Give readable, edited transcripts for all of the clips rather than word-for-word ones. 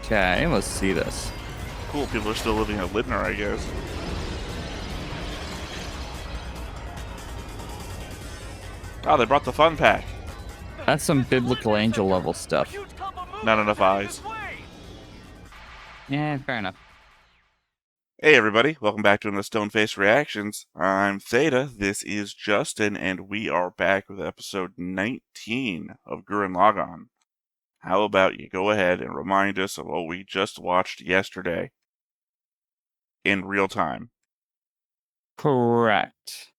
Okay, let's see this. Cool, people are still living at Lindner, I guess. Oh, they brought the fun pack. That's some biblical angel level stuff. Not enough eyes. Yeah, fair enough. Hey everybody, welcome back to the Stoneface Reactions. I'm Theta, this is Justin, and we are back with episode 19 of Gurren Lagann. How about you go ahead and remind us of what we just watched yesterday in real time? Correct.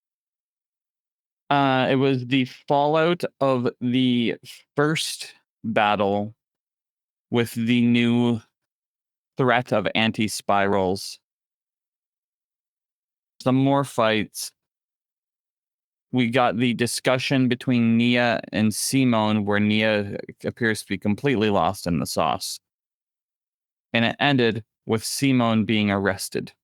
It was the fallout of the first battle with the new threat of anti-spirals. Some more fights. We got the discussion between Nia and Simone, where Nia appears to be completely lost in the sauce. And it ended with Simone being arrested.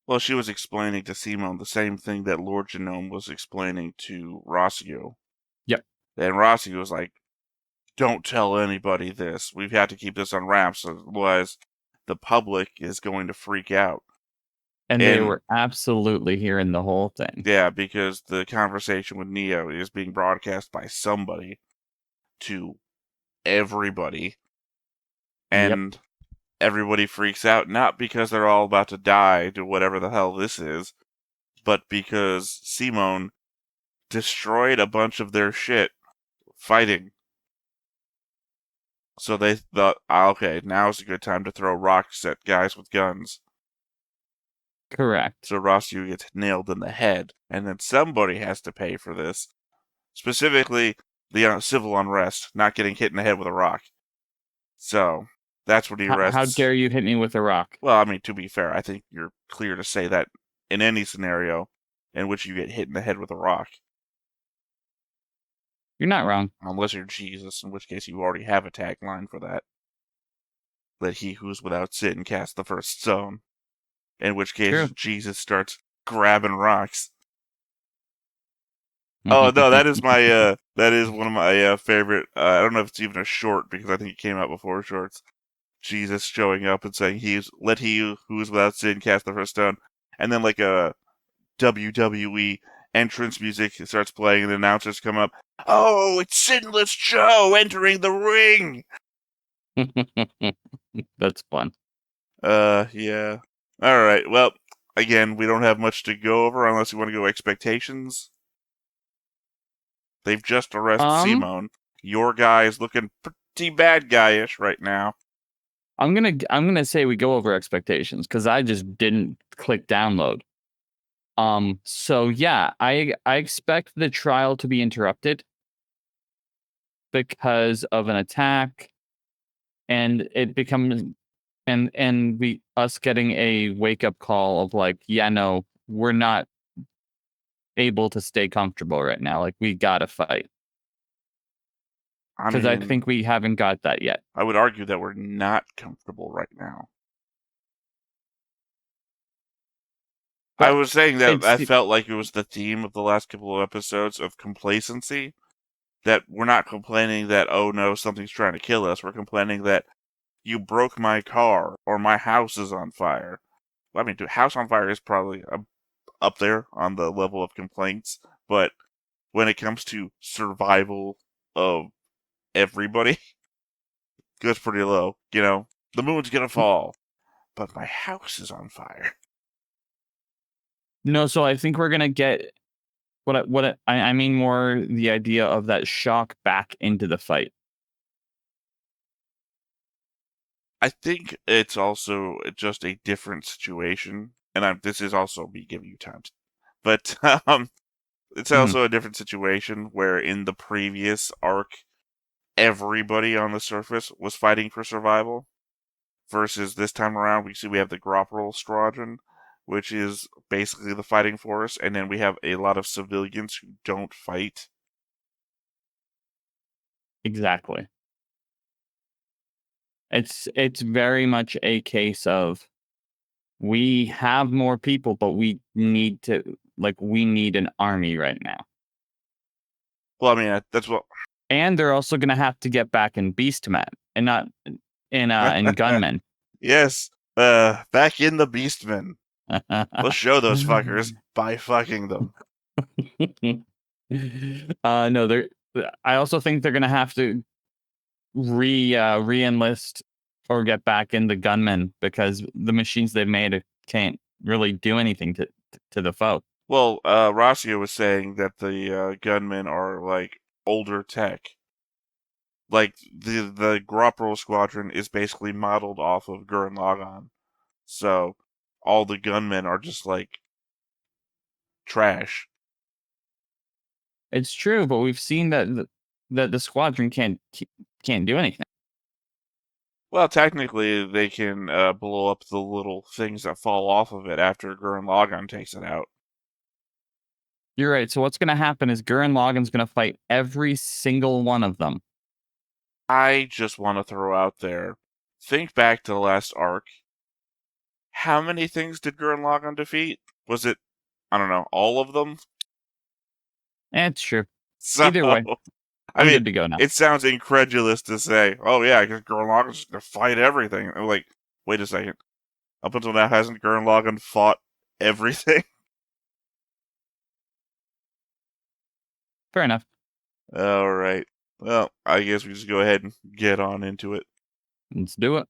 Well, she was explaining to Simone the same thing that Lord Genome was explaining to Rossio. Yep. And Rossio was like, don't tell anybody this. We've had to keep this on wraps, otherwise the public is going to freak out. And they were absolutely hearing the whole thing. Yeah, because the conversation with Neo is being broadcast by somebody to everybody. And everybody freaks out, not because they're all about to die to whatever the hell this is, but because Simone destroyed a bunch of their shit fighting. So they thought, okay, now's a good time to throw rocks at guys with guns. Correct. So Rossio gets nailed in the head, and then somebody has to pay for this. Specifically, the civil unrest, not getting hit in the head with a rock. So that's what he arrests. How dare you hit me with a rock? Well, I mean, to be fair, I think you're clear to say that in any scenario in which you get hit in the head with a rock. You're not wrong. Unless you're Jesus, in which case you already have a tagline for that. Let he who is without sin cast the first stone. In which case True. Jesus starts grabbing rocks. Oh no, that is my that is one of my favorite. I don't know if it's even a short because I think it came out before shorts. Jesus showing up and saying let he who is without sin cast the first stone, and then like a WWE entrance music starts playing, and the announcers come up. Oh, it's Sinless Joe entering the ring. That's fun. Yeah. All right. Well, again, we don't have much to go over unless you want to go expectations. They've just arrested Simone. Your guy is looking pretty bad guyish right now. I'm gonna say we go over expectations because I just didn't click download. So yeah, I expect the trial to be interrupted because of an attack, and it becomes and us getting a wake up call of like, yeah, no, we're not able to stay comfortable right now. Like, we gotta fight. Because I think we haven't got that yet. I would argue that we're not comfortable right now. But I was saying that I felt like it was the theme of the last couple of episodes of complacency. That we're not complaining that, oh no, something's trying to kill us. We're complaining that you broke my car or my house is on fire. I mean, house on fire is probably up there on the level of complaints, but when it comes to survival of everybody, goes pretty low. You know, the moon's gonna fall, but my house is on fire. No, so I think we're gonna get I mean more the idea of that shock back into the fight. I think it's also just a different situation, and this is also me giving you time, but it's also a different situation where in the previous arc, everybody on the surface was fighting for survival, versus this time around we have the Gropperl Squadron, which is basically the fighting force, and then we have a lot of civilians who don't fight. Exactly. It's very much a case of we have more people, but we need an army right now. Well, I mean, that's what... And they're also going to have to get back in Beastman. And in Gunmen. Yes. Back in the Beastmen. Let's show those fuckers by fucking them. No, they're. I also think they're gonna have to re-enlist or get back in the gunmen because the machines they've made can't really do anything to the foe. Well, Rossio was saying that the gunmen are like older tech. Like the Gropro squadron is basically modeled off of Gurren Lagann. So all the gunmen are just like trash. It's true, but we've seen that the squadron can't do anything. Well, technically, they can blow up the little things that fall off of it after Gurren Lagann takes it out. You're right. So what's going to happen is Gurren Lagann's going to fight every single one of them. I just want to throw out there, think back to the last arc. How many things did Gurren Lagann defeat? Was it, I don't know, all of them? It's true. So, either way, I'm good to go now. It sounds incredulous to say, oh yeah, I guess Gurren Lagann's going to fight everything. I'm like, wait a second. Up until now, hasn't Gurren Lagann fought everything? Fair enough. All right. Well, I guess we just go ahead and get on into it. Let's do it.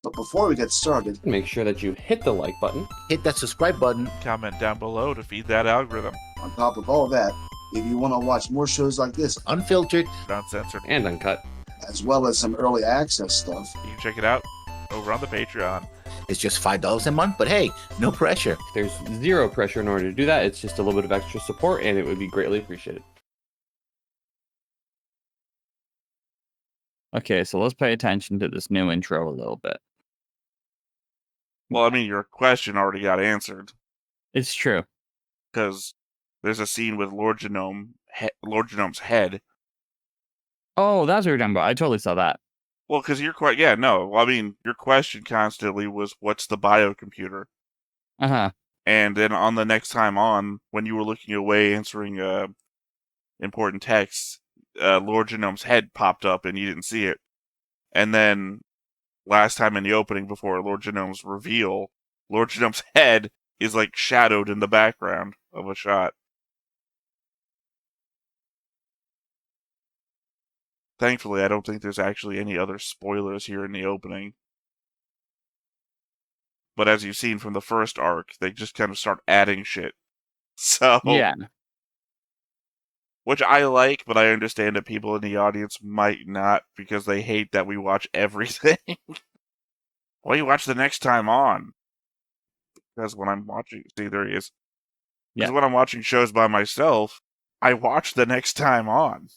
But before we get started, make sure that you hit the like button, hit that subscribe button, comment down below to feed that algorithm. On top of all that, if you want to watch more shows like this, unfiltered, uncensored, and uncut, as well as some early access stuff, you can check it out over on the Patreon. It's just $5 a month, but hey, no pressure. There's zero pressure in order to do that. It's just a little bit of extra support, and it would be greatly appreciated. Okay, so let's pay attention to this new intro a little bit. Well, I mean, your question already got answered. It's true. Because there's a scene with Lord Genome's head. Oh, that's what you're talking about. I totally saw that. Well, because your question constantly was, what's the biocomputer? Uh-huh. And then on the next time on, when you were looking away answering important texts, Lord Genome's head popped up and you didn't see it. And then last time in the opening before Lord Genome's reveal, Lord Genome's head is like shadowed in the background of a shot. Thankfully, I don't think there's actually any other spoilers here in the opening. But as you've seen from the first arc, they just kind of start adding shit. So yeah. Which I like, but I understand that people in the audience might not because they hate that we watch everything. Well, you watch the next time on. Because when I'm watching... See, there he is. Because when I'm watching shows by myself, I watch the next time on.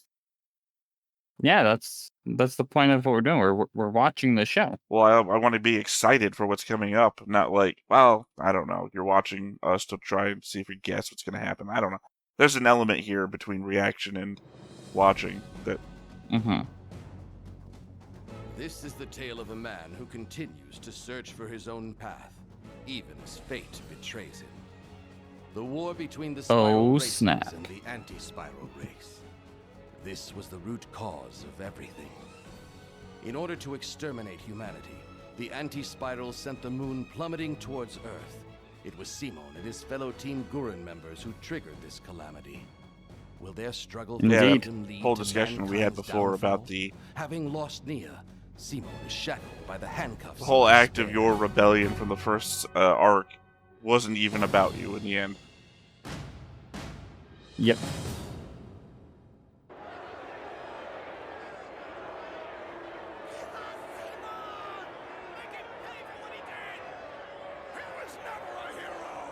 Yeah, that's the point of what we're doing. We're watching the show. Well, I want to be excited for what's coming up, not like, well, I don't know. You're watching us to try and see if we guess what's going to happen. I don't know. There's an element here between reaction and watching that... Mm-hmm. This is the tale of a man who continues to search for his own path, even as fate betrays him. The war between the spiral races and the anti-spiral race. This was the root cause of everything. In order to exterminate humanity, the anti-spiral sent the moon plummeting towards Earth. It was Simon and his fellow Team Gurren members who triggered this calamity. Will their struggle for freedom lead whole to discussion we had before downfall? about the... Having lost Nia, Simon is shackled by the handcuffs. The whole act of your rebellion from the first arc wasn't even about you in the end. Yep.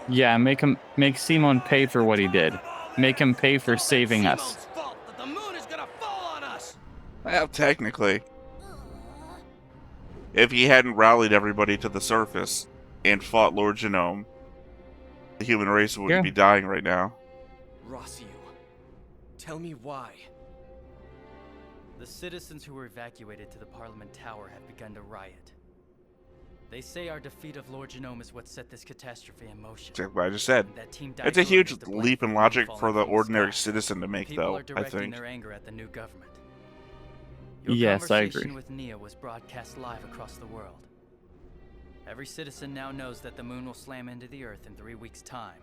Yeah, make Simon pay for what he did. Make him pay for saving us. Well, technically. If he hadn't rallied everybody to the surface and fought Lord Genome, the human race wouldn't be dying right now. Rossio, tell me why. The citizens who were evacuated to the Parliament Tower have begun to riot. They say our defeat of Lord Genome is what set this catastrophe in motion. Exactly what I just said. It's a huge leap in logic for the ordinary citizen to make, though, I think. People are directing their anger at the new government. Your Yes, I conversation agree. with Nia was broadcast live across the world. Every citizen now knows that the moon will slam into the Earth in 3 weeks' time.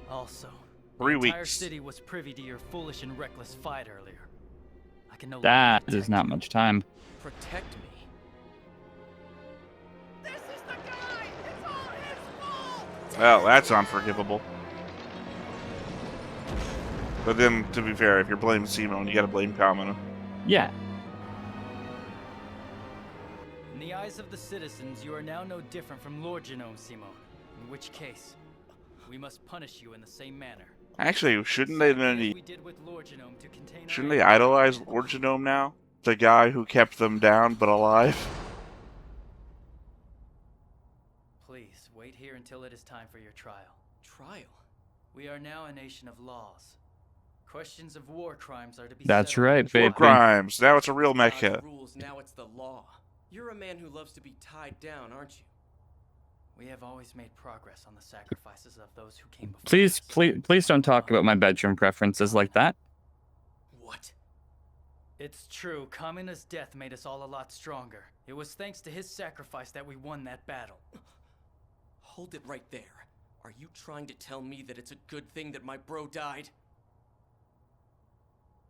Also, 3 the entire weeks. city was privy to your foolish and reckless fight earlier. I can no longer That protect is not you. much time. Protect me. Well, that's unforgivable. But then, to be fair, if you're blaming Simone, you gotta blame kamina. Yeah. In the eyes of the citizens, you are now no different from Lord Genome, Simone. In which case, we must punish you in the same manner. Actually, shouldn't they As we did with Lord Genome to contain shouldn't our they idolize Lord Genome now? The guy who kept them down but alive? Please, wait here until it is time for your trial. Trial? We are now a nation of laws. Questions of war crimes are to be That's settled right, in baby. War crimes. Now it's a real God's mecha. rules, now it's the law. You're a man who loves to be tied down, aren't you? We have always made progress on the sacrifices of those who came before Please, us. please don't talk about my bedroom preferences like that. What? It's true, Kamina's death made us all a lot stronger. It was thanks to his sacrifice that we won that battle. Hold it right there. Are you trying to tell me that it's a good thing that my bro died?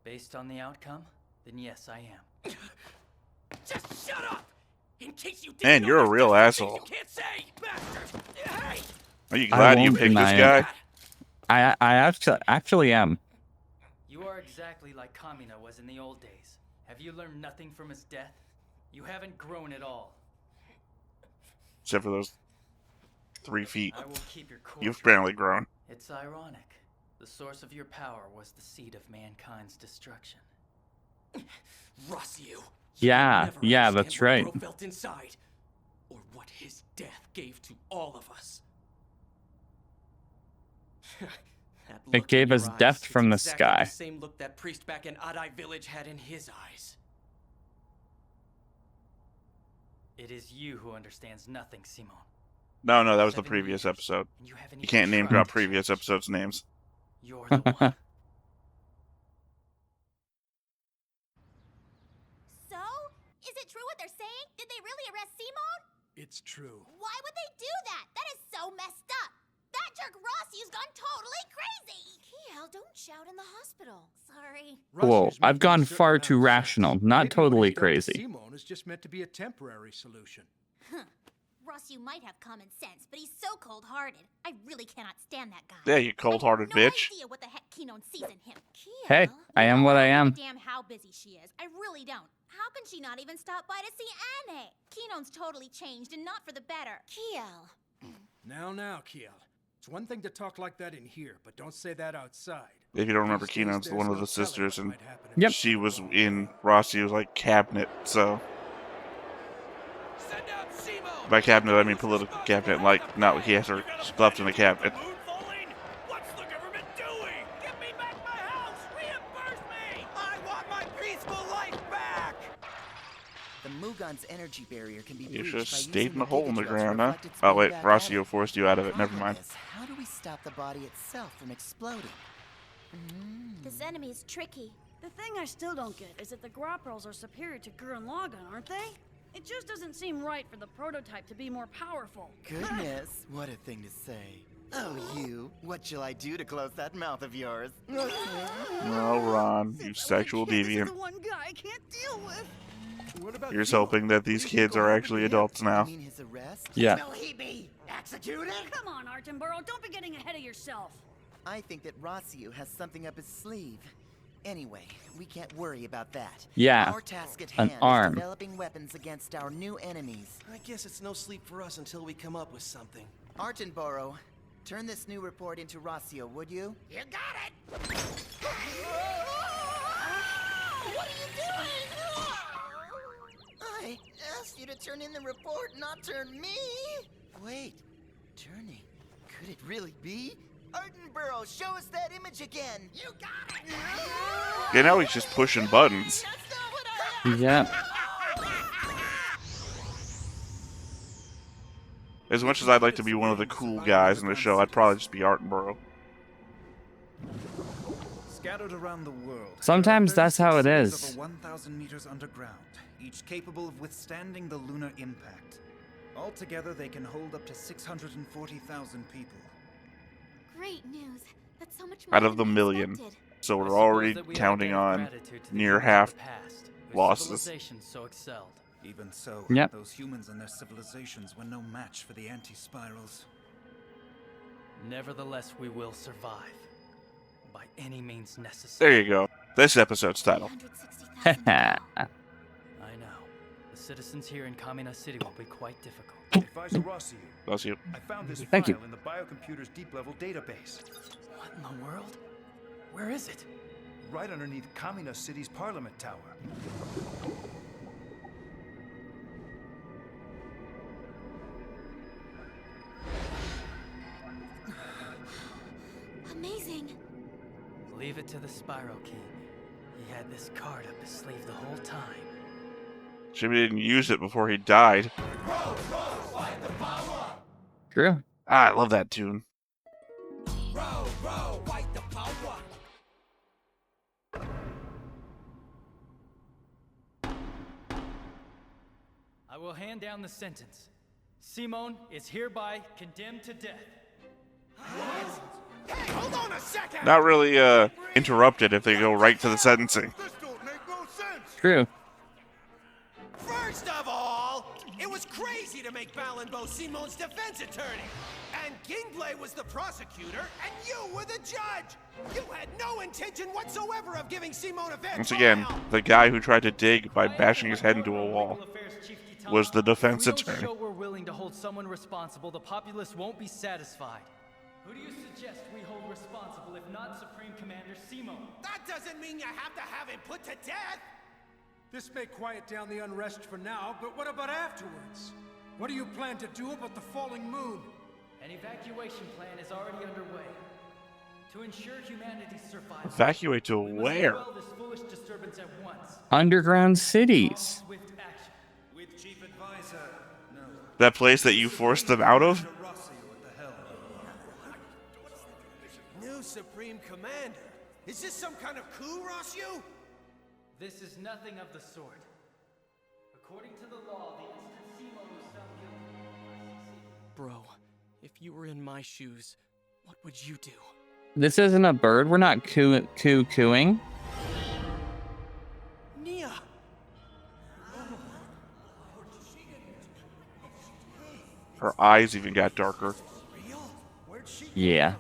Based on the outcome, then yes, I am. Just shut up! In case you didn't Man, know, you're a there's real just some asshole. things you can't say, bastard! Hey! Are you glad you won't picked this deny it. guy? I actually am. You are exactly like Kamina was in the old days. Have you learned nothing from his death? You haven't grown at all. Except for those 3 feet. I will keep your core. You've barely grown. It's ironic. The source of your power was the seed of mankind's destruction. Rossiu. Yeah, that's right. What bro felt inside, or what his death gave to all of us. That It look gave in us your eyes, death it's from the exactly sky. The same look that priest back in Adai village had in his eyes. It is you who understands nothing, Simon. No, that was the 7 previous years, episode. and you haven't You even can't name tried drop to previous change. episodes' names. You're the one. So? Is it true what they're saying? Did they really arrest Simone? It's true. Why would they do that? That is so messed up. That jerk Rossiu's gone totally crazy. Kiel, don't shout in the hospital. Sorry. Whoa, Russia's I've making a gone certain far amount too of sense. rational, not Maybe totally what he did to crazy. Simone is just meant to be a temporary solution. Huh. Rossiu might have common sense, but he's so cold-hearted. I really cannot stand that guy. Yeah, you cold-hearted I have bitch. no idea what the heck Kinon sees in him. Kiel, Hey, I am what I am. Damn, how busy she is. I really don't. How can she not even stop by to see Anne? Kinon's totally changed, and not for the better. Kiel. Now, Kiel. It's one thing to talk like that in here, but don't say that outside. If you don't remember, These days, Keenan's there's one of no the telling sisters, what and might happen if Yep. you she go was wrong. in Rossiu's like cabinet. So Send out Simone! by cabinet, I mean political cabinet. Like, not he has her stuffed in a cabinet. Moon falling? What's the government doing? Give me back my house! Reimburse me! I want my peaceful life back! The Mugon's energy barrier can be You breached should have by stayed using in the hole in the gigadrill's ground, huh? reflected Oh speed wait, back Rossio at it. forced you out of it. Never Problem mind. is, how do we stop the body itself from exploding? This enemy is tricky. The thing I still don't get is that the Grapprels are superior to Gurren Lagann, aren't they? It just doesn't seem right for the prototype to be more powerful. Goodness, what a thing to say. Oh, you, what shall I do to close that mouth of yours? Oh, Ron, you sexual This is deviant. the one guy I can't deal with. What about You're just Simone? hoping that What do these you kids think will are happen actually to him? adults now. You mean his arrest? Yeah. Will he be executed? Come on, Artenborough, don't be getting ahead of yourself. I think that Rossiu has something up his sleeve. Anyway, we can't worry about that. Yeah, Our task at an hand arm. is developing weapons against our new enemies. I guess it's no sleep for us until we come up with something. Artenborough, turn this new report into Rossiu, would you? You got it! What are you doing? I asked you to turn in the report, not turn me! Wait, turning? Could it really be? Artenborough, show us that image again! You got it! Yeah, now he's just pushing buttons. Yeah. As much as I'd like to be one of the cool guys in the show, I'd probably just be Artenborough. Scattered around the world. Sometimes that's how it cities is. Over 1,000 meters underground, each capable of withstanding the lunar impact. Altogether, they can hold up to 640,000 people. Great news. That's so much more Out of the than I million. expected. So I we're suppose already that we ought to counting give on gratitude to the near humans of half the past, whose losses. civilization so excelled. Even so, Yep. those humans and their civilizations were no match for the anti-spirals. Nevertheless, we will survive. By any means necessary. There you go. This episode's title. 360,000 I know. The citizens here in Kamina City will be quite difficult. Advisor Rossi, Bless you. I found this Thank file you. in the biocomputer's deep-level database. What in the world? Where is it? Right underneath Kamina City's Parliament Tower. Amazing. Leave it to the Spyro King. He had this card up his sleeve the whole time. Jimmy didn't use it before he died. True. Ah, I love that tune. I will hand down the sentence. Simone is hereby condemned to death. Hey, hold on a second! Not really interrupted if they go right to the sentencing. This don't make no sense! True. First of all, it was crazy to make Balenbo Simone's defense attorney. And Kingblay was the prosecutor, and you were the judge! You had no intention whatsoever of giving Simone a fair Once again, trial. the guy who tried to dig by bashing his head into a wall was the defense If we attorney. don't show we're willing to hold someone responsible, the populace won't be satisfied. Who do you suggest we hold responsible if not Supreme Commander Simone? That doesn't mean you have to have him put to death! This may quiet down the unrest for now, but what about afterwards? What do you plan to do about the falling moon? An evacuation plan is already underway. To ensure humanity's survival, Evacuate to we must where? quell this foolish disturbance at once. Underground cities. Swift action. With Chief Advisor, no. That place that you forced them out of? Rossi, what the hell? New Supreme Commander? Is this some kind of coup, Rossio? This is nothing of the sort. According to the law, the instant Simone was found guilty, I succeeded. Bro, if you were in my shoes, what would you do? This isn't a bird. We're not cooing. Nia! Her eyes even got darker. Yeah.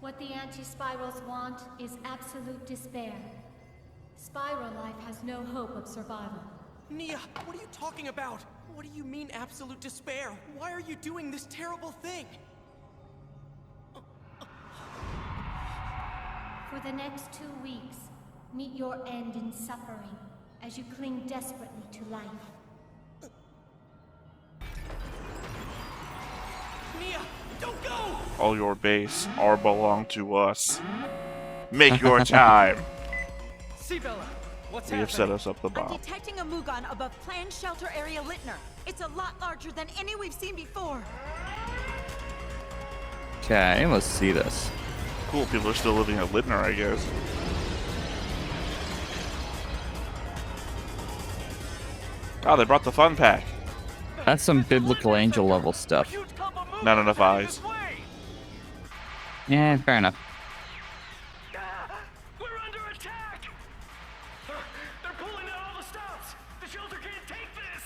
What the anti-spirals want is absolute despair. Spiral life has no hope of survival. Nia, what are you talking about? What do you mean absolute despair? Why are you doing this terrible thing? For the next 2 weeks, meet your end in suffering as you cling desperately to life. Nia, don't go! All your base are belong to us. Make your time. Sibella, what's We have set us up the I'm bomb. detecting a Mugon above planned shelter area Littner. It's a lot larger than any we've seen before. Okay, let's see this. Cool, people are still living at Littner, I guess. Oh, they brought the fun pack. That's some biblical angel level stuff. Not enough eyes. Yeah, fair enough. We're under attack! They're pulling out all the stops! The shelter can't take this!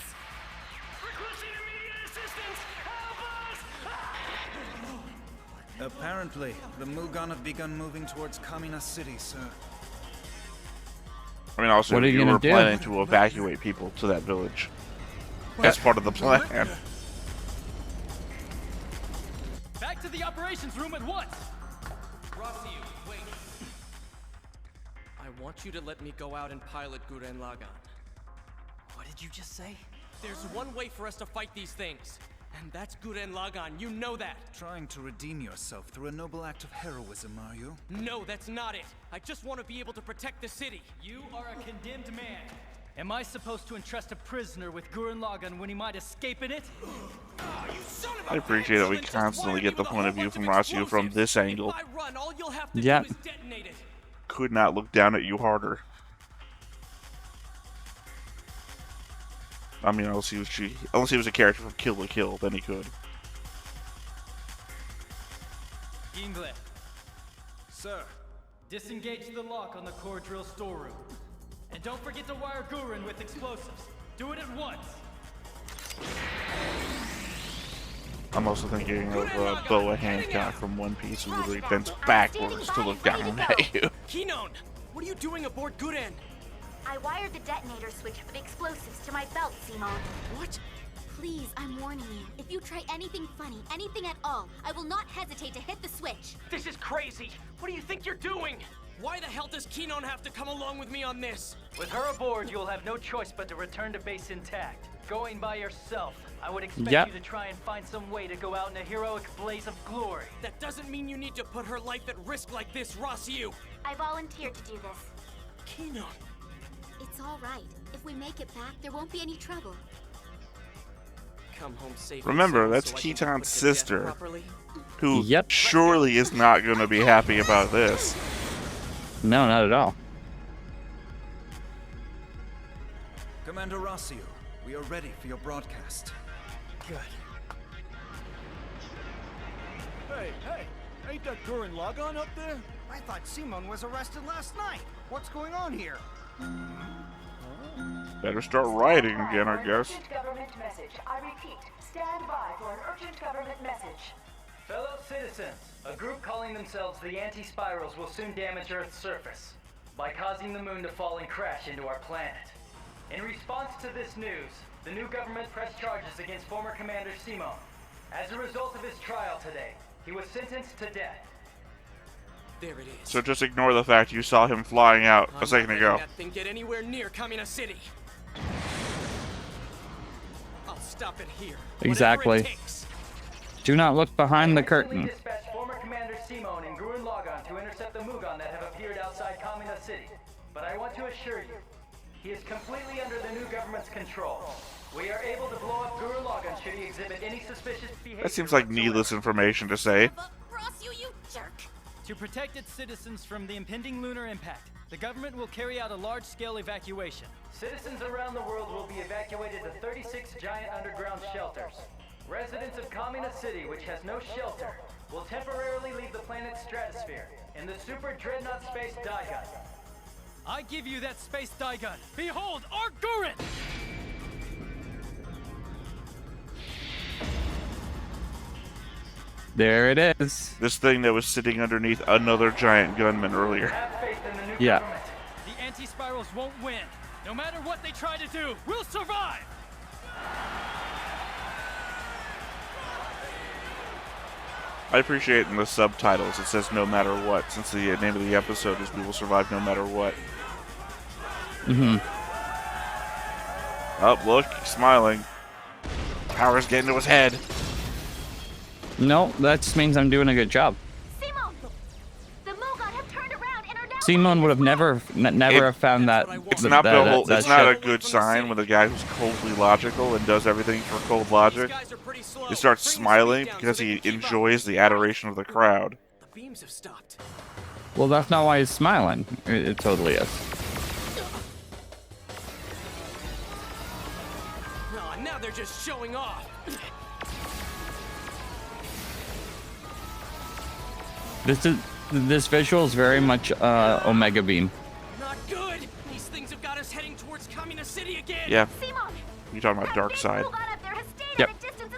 Requesting immediate assistance! Help us! Apparently, the Mugon have begun moving towards Kamina City, sir. I mean, also, What are you you gonna were do? planning to evacuate people to that village. That's part of the plan. Back to the operations room at once! Rossio, wait. I want you to let me go out and pilot Gurren Lagann. What did you just say? There's one way for us to fight these things, and that's Gurren Lagann. You know that. Trying to redeem yourself through a noble act of heroism, are you? No, that's not it. I just want to be able to protect the city. You are a condemned man, Am I supposed to entrust a prisoner with Gurren Lagann when he might escape in it? I appreciate that we constantly get the point of view from Rossiu from this angle. Yeah. Could not look down at you harder. I mean, unless he was a character from Kill la Kill, then he could. Gingle. Sir. Disengage the lock on the core drill storeroom. And don't forget to wire Gurren with explosives. Do it at once. I'm also thinking of Boa Hancock from One Piece, who literally bends backwards to look down at you. Kinon, what are you doing aboard Gurren? I wired the detonator switch for the explosives to my belt, Simon. What? Please, I'm warning you. If you try anything funny, anything at all, I will not hesitate to hit the switch. This is crazy. What do you think you're doing? Why the hell does Kinon have to come along with me on this? With her aboard, you'll have no choice but to return to base intact. Going by yourself, I would expect you to try and find some way to go out in a heroic blaze of glory. That doesn't mean you need to put her life at risk like this, Rossiu. I volunteered to do this. Kinon. It's all right. If we make it back, there won't be any trouble. Come home safe. Remember, that's Kittan's sister, who surely is not going to be happy about this. No, not at all. Commander Rossiu, we are ready for your broadcast. Good. Hey, ain't that Gurren Lagann up there? I thought Simon was arrested last night. What's going on here? Better start rioting again, I guess. Urgent government message. I repeat, stand by for an urgent government message. Fellow citizens, a group calling themselves the Anti-Spirals will soon damage Earth's surface by causing the moon to fall and crash into our planet. In response to this news, the new government pressed charges against former Commander Simon. As a result of his trial today, he was sentenced to death. There it is. So just ignore the fact you saw him flying out a second ago. That thing get anywhere near Kamina City. I'll stop it here. Exactly. Do not look behind the curtain. Dispatch former Commander Simon and Gurren Lagann to intercept the Mugan that have appeared outside Kamina City. But I want to assure you, he is completely under the new government's control. We are able to blow up Gurren Lagann should he exhibit any suspicious behavior. That seems like needless information to say. Rossiu, you jerk! To protect its citizens from the impending lunar impact, the government will carry out a large-scale evacuation. Citizens around the world will be evacuated to 36 giant underground shelters. Residents of Kamina City, which has no shelter, will temporarily leave the planet's stratosphere in the Super Dreadnought Space Daigun. I give you that Space Daigun. Behold, our Gurren! There it is. This thing that was sitting underneath another giant gunman earlier. Have faith in the new Yeah. government. The anti-spirals won't win. No matter what they try to do, we'll survive! I appreciate in the subtitles it says no matter what, since the name of the episode is We Will Survive No Matter What. Oh, look, he's smiling. Power's getting to his head. No, that just means I'm doing a good job. Simon! The Mugan have turned around and are now... Simon would have never have found that. It's not a good sign when a guy who's coldly logical and does everything for cold logic, he starts smiling because he enjoys the adoration of the crowd. The beams have stopped. Well, that's not why he's smiling. It totally is. No, now they're just showing off. This visual is very much Omega Beam. Not good. These things have got us heading towards Kamina City again. Yeah. You're talking about Darkseid. Yep.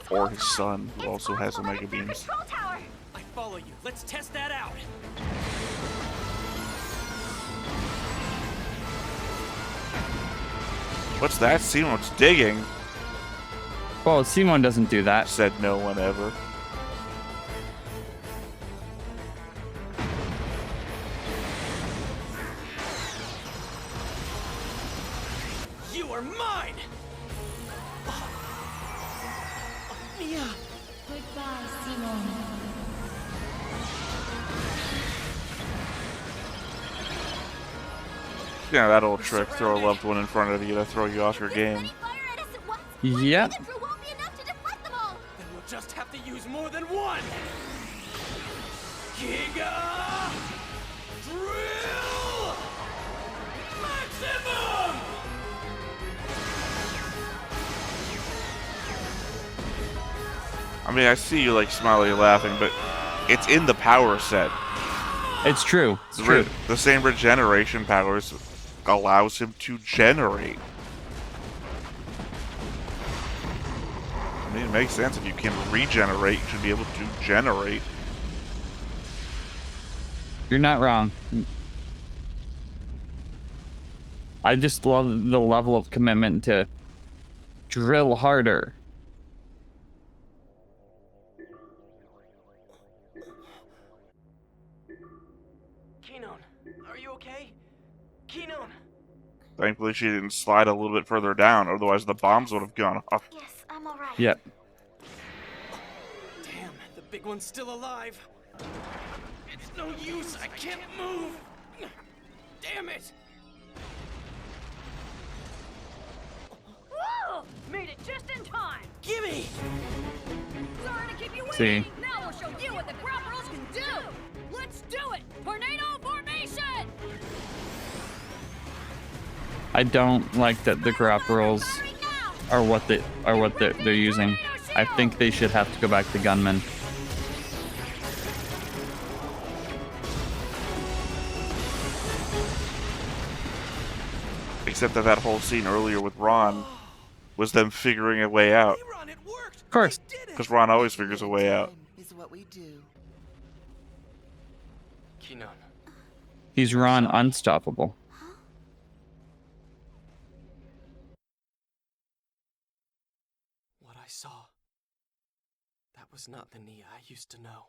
Or his son, who also has Omega Beams. I follow you. Let's test that out. What's that? Simon's digging. Well, Simon doesn't do that. Said no one ever. You are mine! Mia! Goodbye, Simon. Yeah, that old trick. Throw a loved one in front of you to throw you off your game. Yep. Then we'll just have to use more than one. Giga Drill Maximum! I mean, I see you like smiling, laughing, but it's in the power set. It's true. It's true. The same regeneration powers allows him to generate. I mean, it makes sense. If you can regenerate, you should be able to generate. You're not wrong. I just love the level of commitment to drill harder. Are you okay? Kinon! Thankfully, she didn't slide a little bit further down, otherwise the bombs would have gone off. Yes, I'm alright. Yep. Damn, the big one's still alive. It's no use, I can't move. Damn it! Whoa! Made it just in time. Gimme! Sorry to keep you waiting. See. Now we'll show you what the Grapplers can do. Let's do it! Tornado formation! I don't like that the grab rolls are what they're using. I think they should have to go back to gunmen. Except that whole scene earlier with Ron was them figuring a way out. Of course. Because Ron always figures a way out. Is what we do. Kinon. He's Ron Unstoppable. What I saw, that was not the Nia I used to know.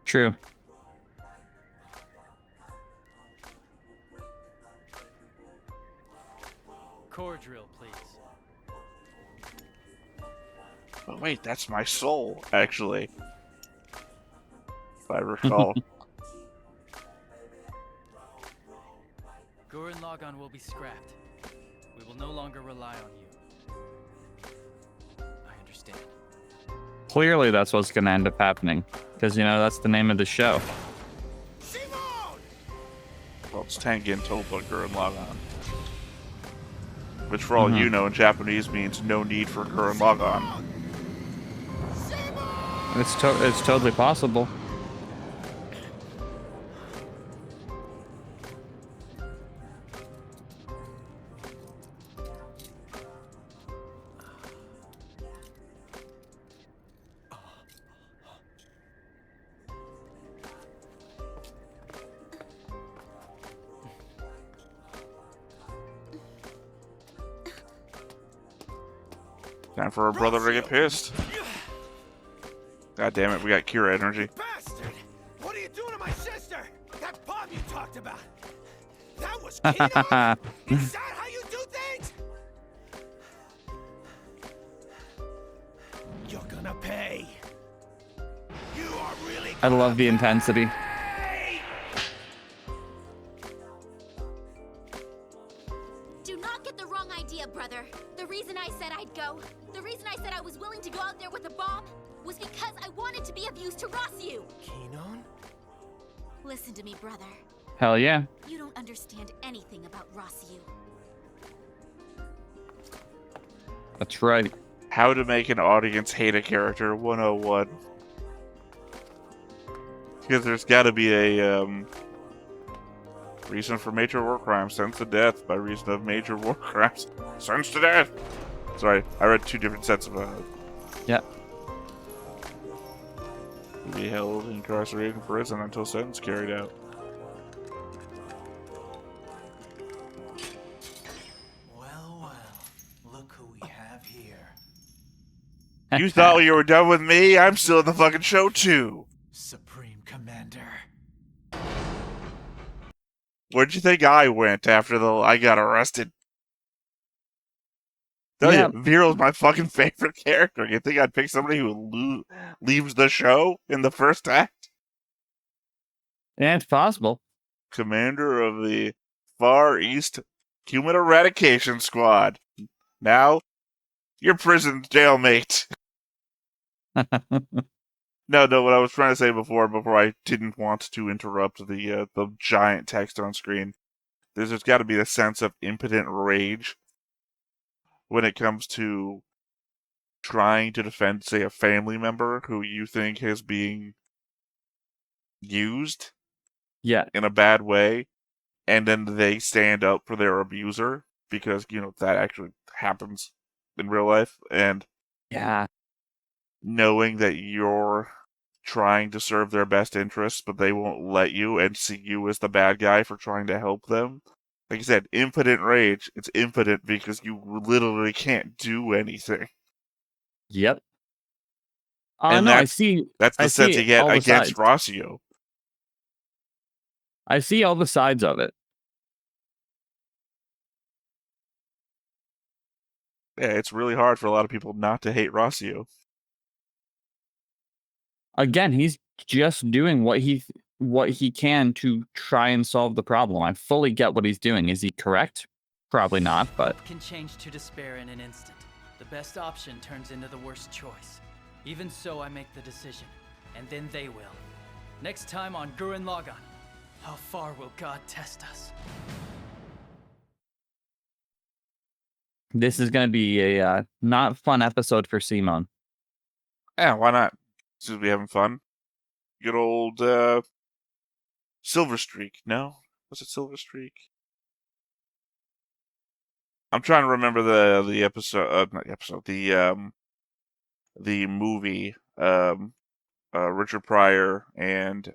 True. Core drill, please. But wait, that's my soul, actually. If I recall. Gurren Lagann will be scrapped. We will no longer rely on you. I understand. Clearly that's what's going to end up happening. Because, you know, that's the name of the show. Well, it's tengen, toppa, Gurren Lagann. Which, for all you know, in Japanese means no need for Gurren Lagann. It's totally possible. Time for our brother to get pissed. God damn it, we got Kira energy. Bastard! What are you doing to my sister? That bomb you talked about. That was Kinon? Is that how you do things? You're gonna pay. You are really I love the intensity. Do not get the wrong idea, brother. The reason I said I'd go, the reason I said I was willing to go out there with a bomb, was because I wanted to be of use to Rossiu. Kinon? Listen to me, brother. Hell yeah. You don't understand anything about Rossiu. That's right. How to make an audience hate a character 101. Because there's gotta be a, reason for major war crimes, sentenced to death by reason of major war crimes. Sentenced to death! Sorry, I read two different sets of, Yep. be held incarcerated in prison until sentence carried out. Well, look who we have here. You thought you were done with me? I'm still in the fucking show too! Supreme Commander. Where'd you think I went after I got arrested? Tell you, Viro's my fucking favorite character. You think I'd pick somebody who leaves the show in the first act? Yeah, it's possible. Commander of the Far East Human Eradication Squad. Now, your prison jailmate. No, what I was trying to say before I didn't want to interrupt the giant text on screen. There's got to be a sense of impotent rage when it comes to trying to defend, say, a family member who you think is being used in a bad way, and then they stand up for their abuser because, that actually happens in real life, and knowing that you're trying to serve their best interests, but they won't let you and see you as the bad guy for trying to help them. Like I said, impotent rage. It's impotent because you literally can't do anything. Yep. And no, that's the sense you get against Rossio. I see all the sides of it. Yeah, it's really hard for a lot of people not to hate Rossio. Again, he's just doing what he can to try and solve the problem. I fully get what he's doing. Is he correct? Probably not, but... Hope can change to despair in an instant. The best option turns into the worst choice. Even so, I make the decision, and then they will. Next time on Gurren Lagann, how far will God test us? This is going to be a not fun episode for Simon. Yeah, why not? Since we having fun. Good old Silver Streak. No? Was it Silver Streak? I'm trying to remember the episode, not the episode, the movie, Richard Pryor and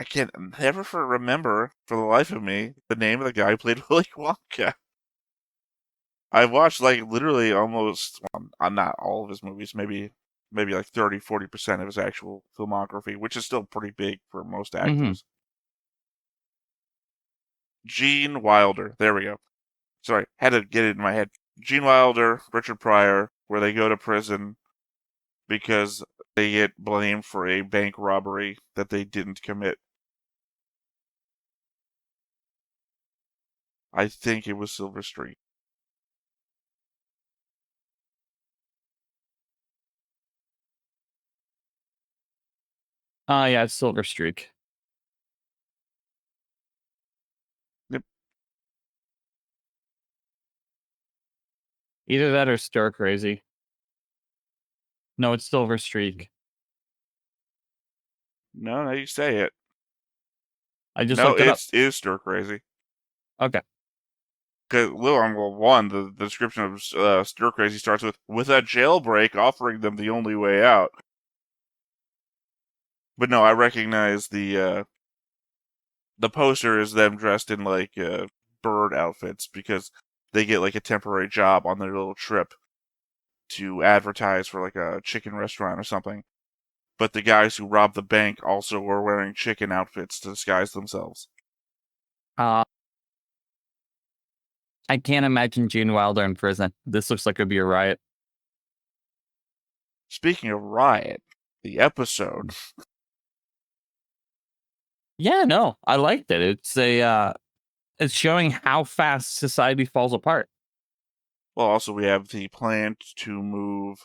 I can't never remember for the life of me the name of the guy who played Willy Wonka. I watched literally almost, not all of his movies, maybe like 30-40% of his actual filmography, which is still pretty big for most actors. Gene Wilder. There we go. Sorry, had to get it in my head. Gene Wilder, Richard Pryor, where they go to prison because they get blamed for a bank robbery that they didn't commit. I think it was Silver Streak. Yeah, it's Silver Streak. Yep. Either that or Stir Crazy. No, it's Silver Streak. No, you say it. I just looked it up. It is Stir Crazy. Okay. Because the description of Stir Crazy starts with a jailbreak offering them the only way out. But no, I recognize the poster is them dressed in bird outfits because they get a temporary job on their little trip to advertise for a chicken restaurant or something. But the guys who robbed the bank also were wearing chicken outfits to disguise themselves. I can't imagine Gene Wilder in prison. This looks like it'd be a riot. Speaking of riot, the episode. Yeah, no, I liked it. It's showing how fast society falls apart. Well, also we have the plan to move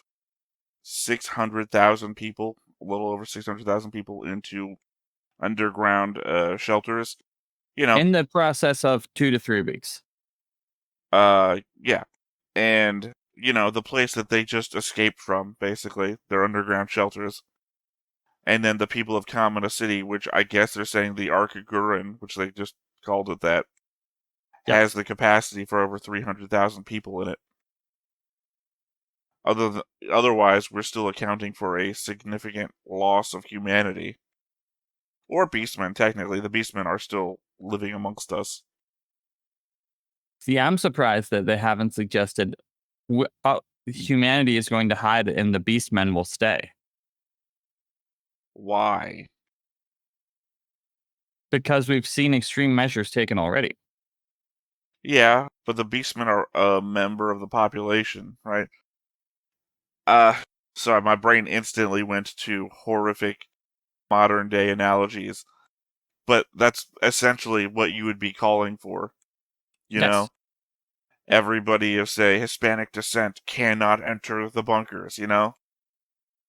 600,000 people, a little over 600,000 people into underground shelters. In the process of 2 to 3 weeks. Yeah. And, the place that they just escaped from, basically, their underground shelters. And then the people of Kamina City, which I guess they're saying the Ark of Gurren, which they just called it that, has the capacity for over 300,000 people in it. Otherwise, we're still accounting for a significant loss of humanity. Or beastmen, technically. The beastmen are still living amongst us. See, I'm surprised that they haven't suggested humanity is going to hide and the beastmen will stay. Why? Because we've seen extreme measures taken already. Yeah, but the beastmen are a member of the population, right? Sorry, my brain instantly went to horrific modern day analogies. But that's essentially what you would be calling for. You know? Everybody of, say, Hispanic descent cannot enter the bunkers, you know?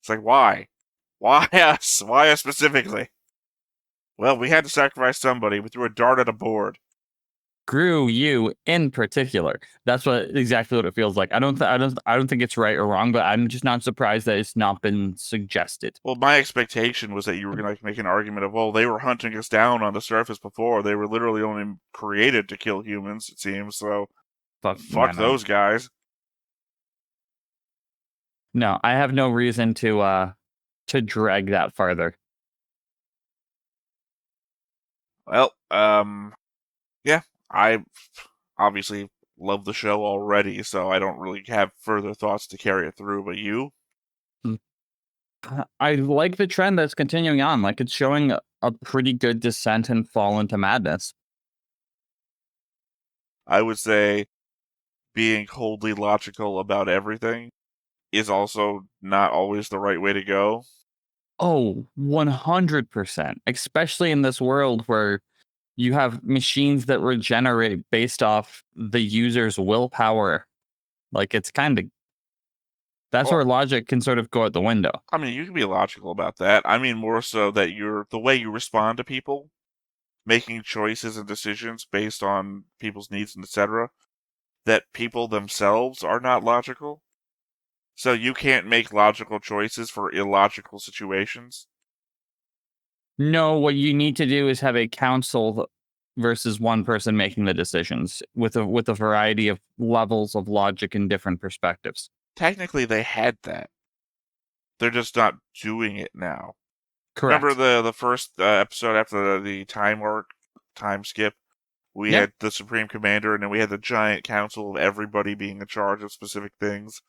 It's like, why? Why us? Why us specifically? Well, we had to sacrifice somebody. We threw a dart at a board. Screw you in particular. That's exactly what it feels like. I don't think it's right or wrong, but I'm just not surprised that it's not been suggested. Well, my expectation was that you were going to make an argument of, well, they were hunting us down on the surface before. They were literally only created to kill humans, it seems. So fuck those guys. No, I have no reason to drag that farther. Well, yeah, I obviously love the show already, so I don't really have further thoughts to carry it through, but you? I like the trend that's continuing on. Like, it's showing a pretty good descent and fall into madness. I would say being coldly logical about everything is also not always the right way to go. Oh, 100%. Especially in this world where you have machines that regenerate based off the user's willpower. Like, it's kind of... That's where logic can sort of go out the window. I mean, you can be logical about that. I mean, more so that the way you respond to people, making choices and decisions based on people's needs and etc., that people themselves are not logical. So you can't make logical choices for illogical situations. No, what you need to do is have a council versus one person making the decisions with a variety of levels of logic and different perspectives. Technically, they had that. They're just not doing it now. Correct. Remember the first episode after the time skip? We had the Supreme Commander, and then we had the giant council of everybody being in charge of specific things,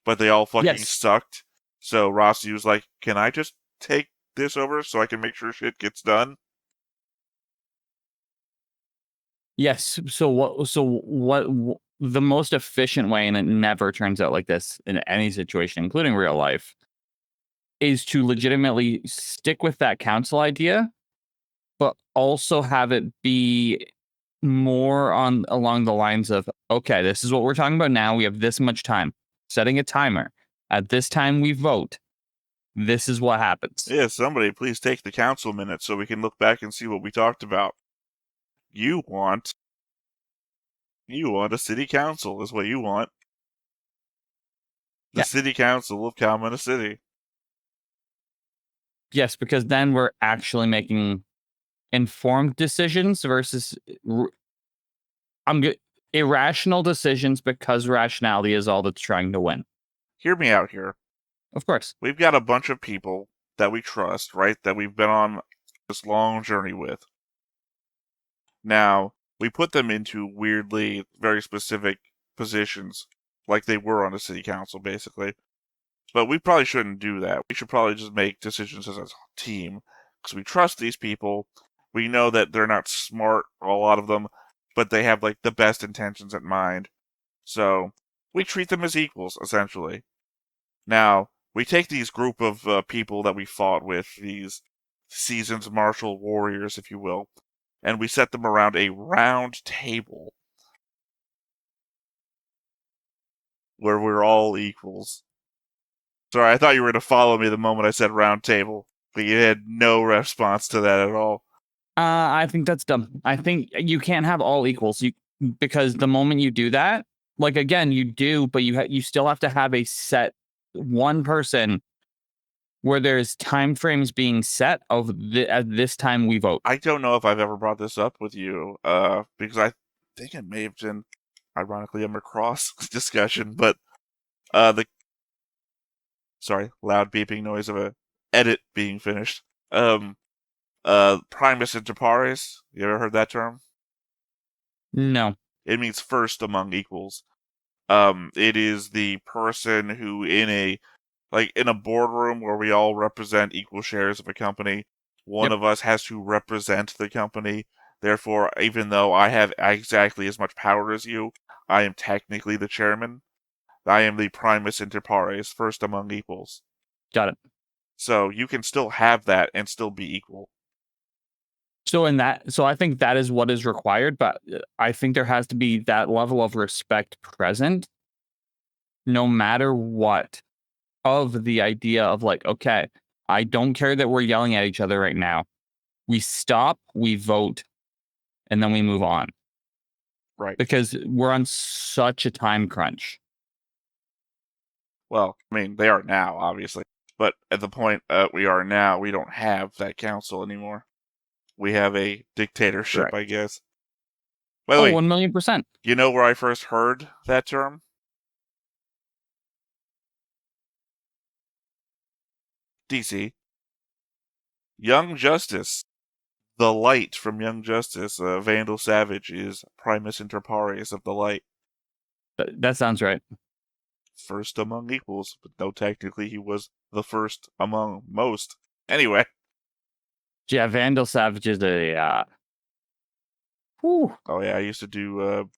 but they all fucking sucked. So Rossi was like, "Can I just take this over so I can make sure shit gets done?" Yes. So what the most efficient way, and it never turns out like this in any situation, including real life, is to legitimately stick with that council idea, but also have it be more along the lines of, okay, this is what we're talking about now. We have this much time. Setting a timer. At this time we vote. This is what happens. Yeah, somebody please take the council minutes so we can look back and see what we talked about. You want a city council is what you want. The city council of Kamina City. Yes, because then we're actually making informed decisions versus irrational decisions, because rationality is all that's trying to win. Hear me out here. Of course. We've got a bunch of people that we trust, right? That we've been on this long journey with. Now, we put them into weirdly very specific positions, like they were on the city council, basically. But we probably shouldn't do that. We should probably just make decisions as a team, because we trust these people. We know that they're not smart, a lot of them, but they have like the best intentions in mind. So we treat them as equals, essentially. Now, we take these group of people that we fought with, these seasoned martial warriors, if you will, and we set them around a round table where we're all equals. Sorry, I thought you were going to follow me the moment I said round table, but you had no response to that at all. I think that's dumb. I think you can't have all equals, because the moment you do that, like, again, you do, but you still have to have a set one person where there's time frames being set of at this time we vote. I don't know if I've ever brought this up with you, because I think it may have been, ironically, a Macross discussion, but sorry, loud beeping noise of a edit being finished. Primus inter pares. You ever heard that term? No. It means first among equals. It is the person who in a boardroom where we all represent equal shares of a company, one of us has to represent the company. Therefore, even though I have exactly as much power as you, I am technically the chairman. I am the primus inter pares, first among equals. Got it. So you can still have that and still be equal. So I think that is what is required, but I think there has to be that level of respect present, no matter what, of the idea of like, okay, I don't care that we're yelling at each other right now. We stop, we vote, and then we move on. Right. Because we're on such a time crunch. Well, I mean, they are now, obviously. But at the point we are now, we don't have that council anymore. We have a dictatorship, Right. I guess. By the way, 1,000,000%. You know where I first heard that term? DC. Young Justice. The Light from Young Justice. Vandal Savage is Primus Inter Pares of the Light. That sounds right. First among equals, but no, technically he was the first among most. Anyway. Yeah, Vandal Savage is a... Oh yeah, I used to do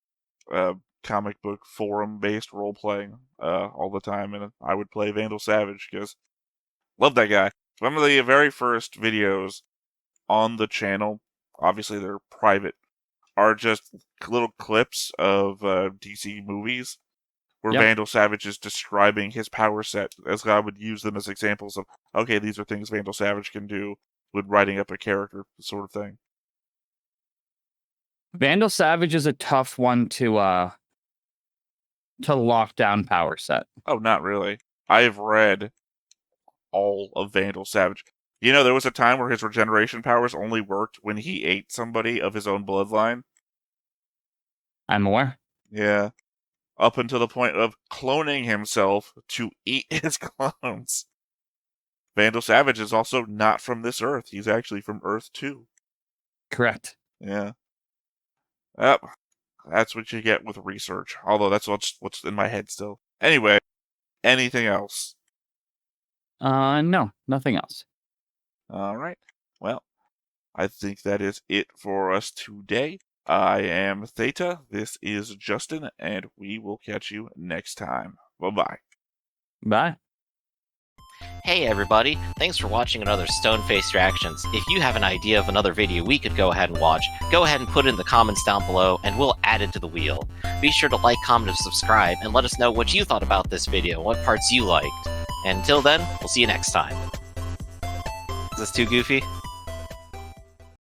comic book forum-based role-playing all the time, and I would play Vandal Savage, because love that guy. One of the very first videos on the channel, obviously they're private, are just little clips of DC movies where Vandal Savage is describing his power set, as I would use them as examples of, okay, these are things Vandal Savage can do with writing up a character, sort of thing. Vandal Savage is a tough one to lock down power set. Oh, not really. I've read all of Vandal Savage. You know, there was a time where his regeneration powers only worked when he ate somebody of his own bloodline. I'm aware. Yeah. Up until the point of cloning himself to eat his clones. Vandal Savage is also not from this Earth. He's actually from Earth 2. Correct. Yeah. Yep. That's what you get with research. Although that's what's in my head still. Anyway, anything else? No, nothing else. All right. Well, I think that is it for us today. I am Theta, this is Justin, and we will catch you next time. Bye-bye. Bye. Hey everybody, thanks for watching another Stone-Faced Reactions. If you have an idea of another video we could go ahead and watch, go ahead and put it in the comments down below and we'll add it to the wheel. Be sure to like, comment, and subscribe, and let us know what you thought about this video, what parts you liked. And until then, we'll see you next time. Is this too goofy?